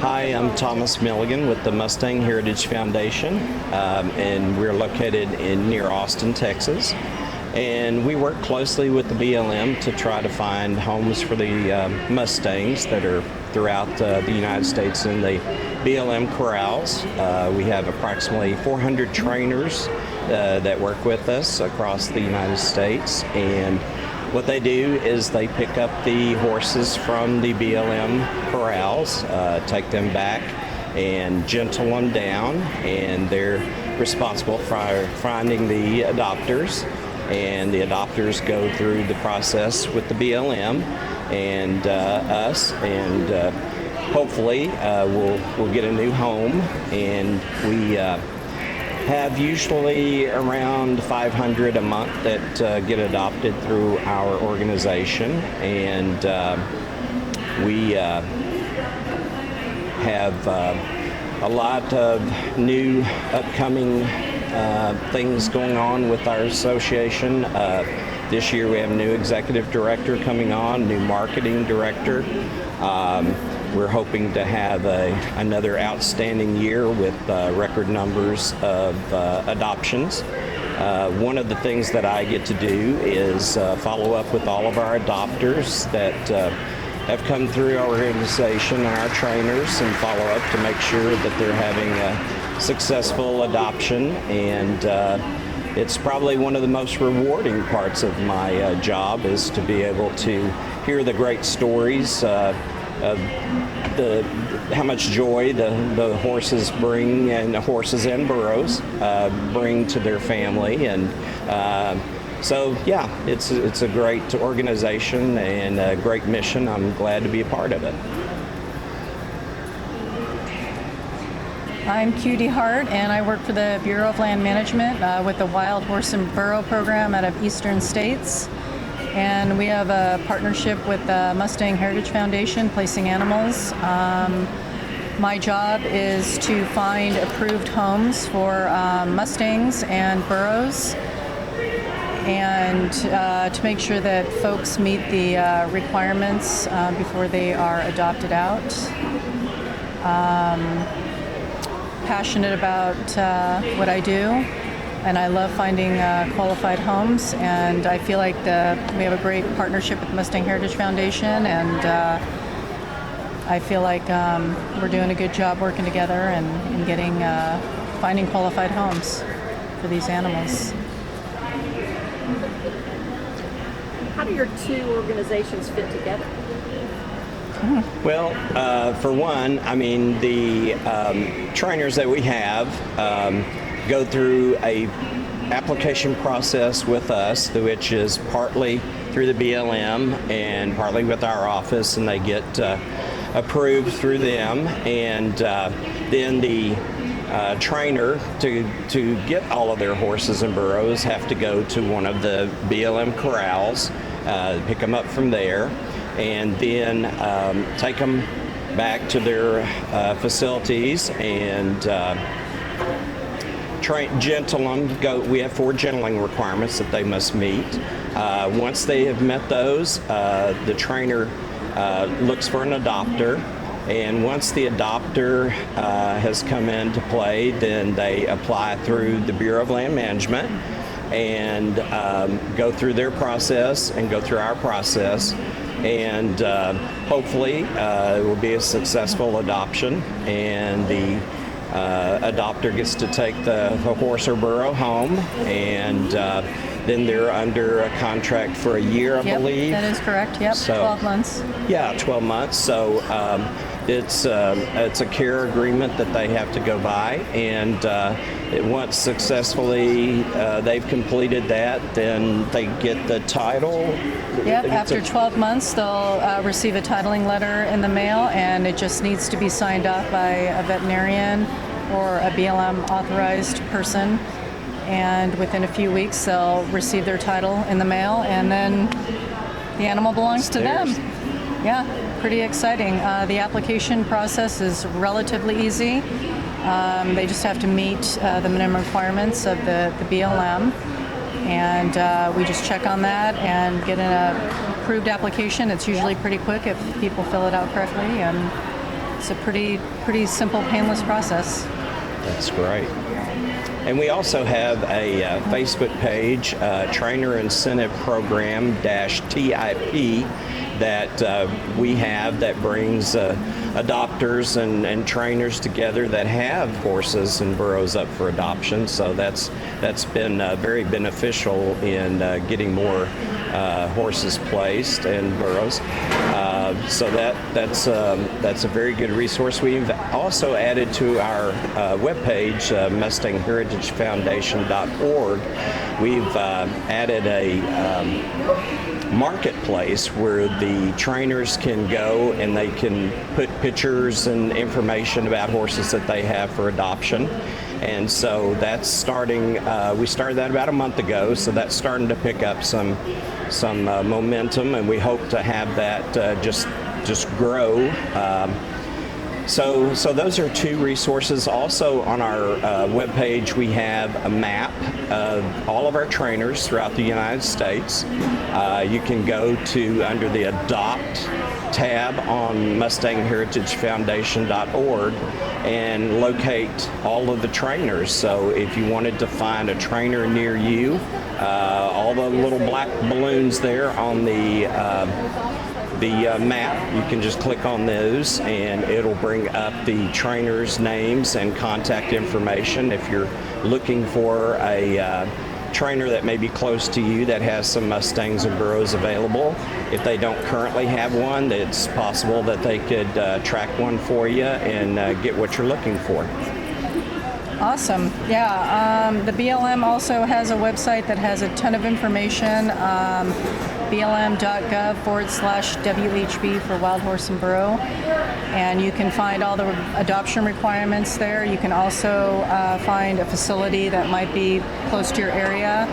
Hi, I'm Thomas Millegan with the Mustang Heritage Foundation, and we're located near Austin, Texas. And we work closely with the BLM to try to find homes for the Mustangs that are throughout the United States in the BLM corrals. We have approximately 400 trainers that work with us across the United States, and what they do is they pick up the horses from the BLM corrals, take them back and gentle them down, and they're responsible for finding the adopters, and the adopters go through the process with the BLM and us, and hopefully we'll get a new home. And we have usually around 500 a month that get adopted through our organization, and we have a lot of new upcoming things going on with our association. This year we have a new executive director coming on, new marketing director. We're hoping to have another outstanding year with record numbers of adoptions. One of the things that I get to do is follow up with all of our adopters that have come through our organization and our trainers, and follow up to make sure that they're having a successful adoption. And it's probably one of the most rewarding parts of my job, is to be able to hear the great stories of how much joy the horses bring, and the horses and burros bring to their family. And so yeah, it's a great organization and a great mission. I'm glad to be a part of it. I'm DeHart, and I work for the Bureau of Land Management with the Wild Horse and Burro program out of Eastern States. And we have a partnership with the Mustang Heritage Foundation, placing animals. My job is to find approved homes for Mustangs and burros, and to make sure that folks meet the requirements before they are adopted out. Passionate about what I do, and I love finding qualified homes, and I feel like we have a great partnership with the Mustang Heritage Foundation, and I feel like we're doing a good job working together and getting finding qualified homes for these animals. How do your two organizations fit together? Well, for one, I mean, the trainers that we have go through a application process with us, which is partly through the BLM and partly with our office, and they get approved through them. And then the trainer to get all of their horses and burros have to go to one of the BLM corrals, pick them up from there, and then take them back to their facilities and gentle them. We have 4 gentling requirements that they must meet. Once they have met those, the trainer looks for an adopter, and once the adopter has come into play, then they apply through the Bureau of Land Management and go through their process and go through our process, and hopefully it will be a successful adoption, and the adopter gets to take the horse or burro home, and then they're under a contract for a year, I believe. That is correct. Yep, so, 12 months. Yeah, 12 months. So it's a care agreement that they have to go by, and once successfully they've completed that, then they get the title. Yep, after 12 months they'll receive a titling letter in the mail, and it just needs to be signed off by a veterinarian or a BLM authorized person, and within a few weeks they'll receive their title in the mail, and then the animal belongs to them. Yeah, pretty exciting. The application process is relatively easy. They just have to meet the minimum requirements of the BLM, and we just check on that and get an approved application. It's usually pretty quick if people fill it out correctly, and It's a pretty simple, painless process. That's great. And we also have a Facebook page, Trainer Incentive Program -TIP, that we have that brings adopters and trainers together that have horses and burros up for adoption. So that's been very beneficial in getting more horses placed and burros. So that's a very good resource. We've also added to our webpage, MustangHeritageFoundation.org. We've added a marketplace where the trainers can go and they can put pictures and information about horses that they have for adoption. And so that's starting, we started that about a month ago, so that's starting to pick up some momentum, and we hope to have that just grow. So those are two resources. Also on our webpage, we have a map of all of our trainers throughout the United States. You can go to under the Adopt tab on MustangHeritageFoundation.org and locate all of the trainers. So if you wanted to find a trainer near you, all the little black balloons there on the map, you can just click on those and it'll bring up the trainers' names and contact information. If you're looking for a trainer that may be close to you that has some Mustangs and Burros available, if they don't currently have one, it's possible that they could track one for you and get what you're looking for. Awesome. Yeah, the BLM also has a website that has a ton of information, blm.gov/WHB for Wild Horse and Burro. And you can find all the adoption requirements there. You can also find a facility that might be close to your area.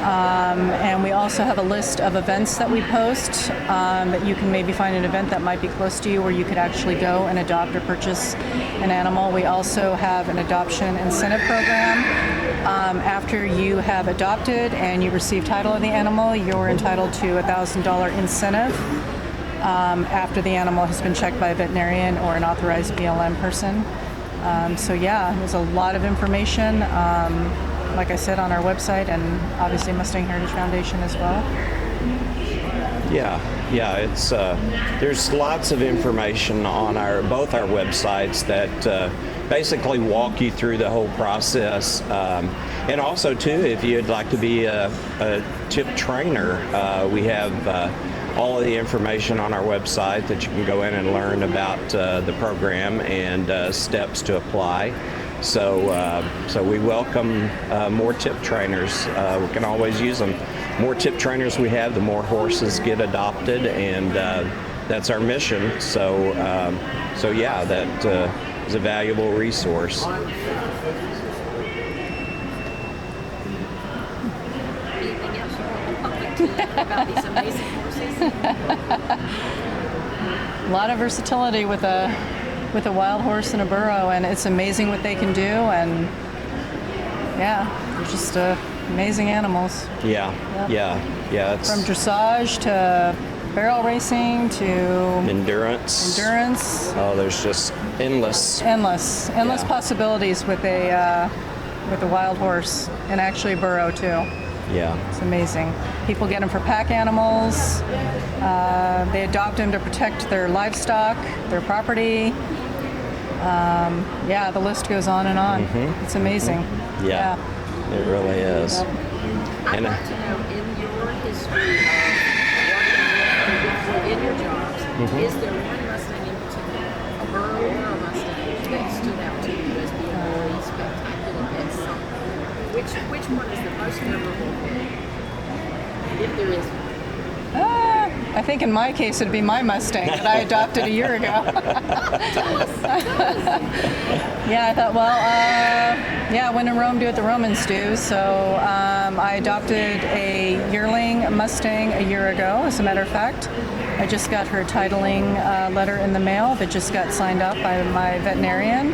And we also have a list of events that we post that you can maybe find an event that might be close to you where you could actually go and adopt or purchase an animal. We also have an adoption incentive program. After you have adopted and you receive title of the animal, you're entitled to a $1,000 incentive after the animal has been checked by a veterinarian or an authorized BLM person. So yeah, there's a lot of information, like I said, on our website, and obviously Mustang Heritage Foundation as well. Yeah, it's there's lots of information on both our websites that basically walk you through the whole process. And also too, if you'd like to be a tip trainer, we have all of the information on our website that you can go in and learn about the program and steps to apply. So we welcome more tip trainers. We can always use them. More tip trainers we have, the more horses get adopted, and that's our mission. So yeah, that is a valuable resource. Anything else you want to talk about these amazing horses? A lot of versatility with a wild horse and a burro, and it's amazing what they can do, and yeah, they're just amazing animals. Yeah. It's From dressage to barrel racing to endurance. Oh, there's just endless possibilities with a wild horse, and actually a burro too. Yeah. It's amazing. People get them for pack animals. They adopt them to protect their livestock, their property. Yeah, the list goes on and on. Mm-hmm. It's amazing. Mm-hmm. Yeah, it really is. Yep. I'd like to know, in your history of working in your jobs, is there one Mustang in particular, a burro or a Mustang, that stood out to you as being really spectacular at something? Which one is the most memorable for you, if there is one? I think in my case it'd be my Mustang that I adopted a year ago. Yeah, I thought, when in Rome, do what the Romans do. So I adopted a yearling Mustang a year ago, as a matter of fact. I just got her titling letter in the mail that just got signed off by my veterinarian.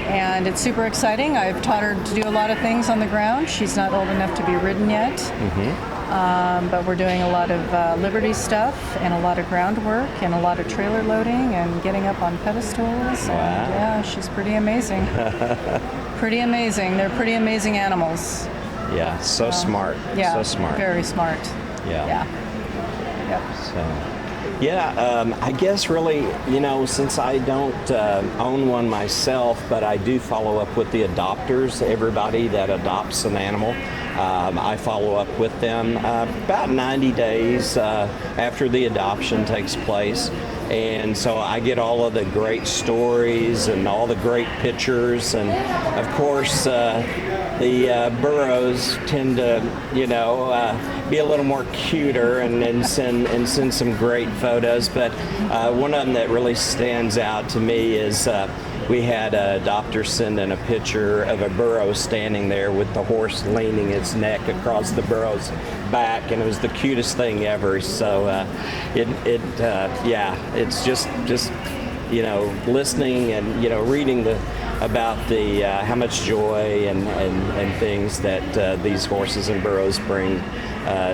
And it's super exciting. I've taught her to do a lot of things on the ground. She's not old enough to be ridden yet. Mm-hmm. But we're doing a lot of Liberty stuff and a lot of groundwork and a lot of trailer loading and getting up on pedestals. Wow. And yeah, she's pretty amazing. Pretty amazing. They're pretty amazing animals. Yeah, so smart. Yeah, So smart. very smart. Yeah. Yep. So, yeah, I guess really, since I don't own one myself, but I do follow up with the adopters, everybody that adopts an animal. I follow up with them about 90 days after the adoption takes place. And so I get all of the great stories and all the great pictures. And of course, the burros tend to, be a little more cuter and send some great photos. But one of them that really stands out to me is we had a adopter send in a picture of a burro standing there with the horse leaning its neck across the burro's back, and it was the cutest thing ever. So it's just listening and reading about the how much joy and things that these horses and burros bring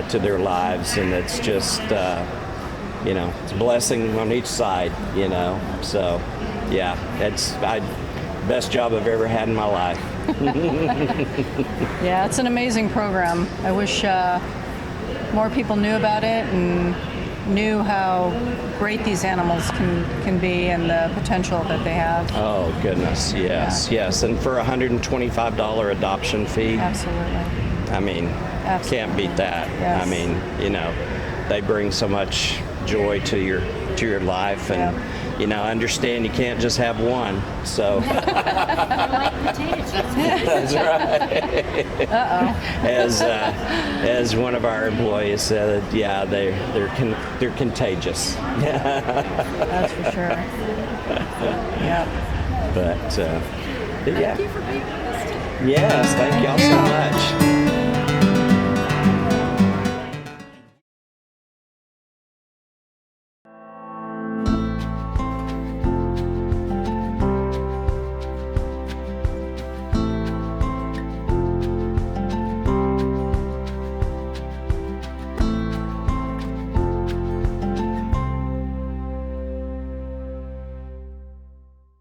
to their lives, and it's just it's a blessing on each side. So yeah, it's best job I've ever had in my life. Yeah, it's an amazing program. I wish more people knew about it and knew how great these animals can be and the potential that they have. Oh goodness, yes. And for $125 adoption fee, Absolutely. I mean, Absolutely. can't beat that. Yes. I mean, they bring so much joy to your life, and understand you can't just have one. So that's right. As one of our employees said, yeah, they're contagious. That's for sure. Yeah. But yeah. Thank you for being with us today. Yes, thank y'all so much.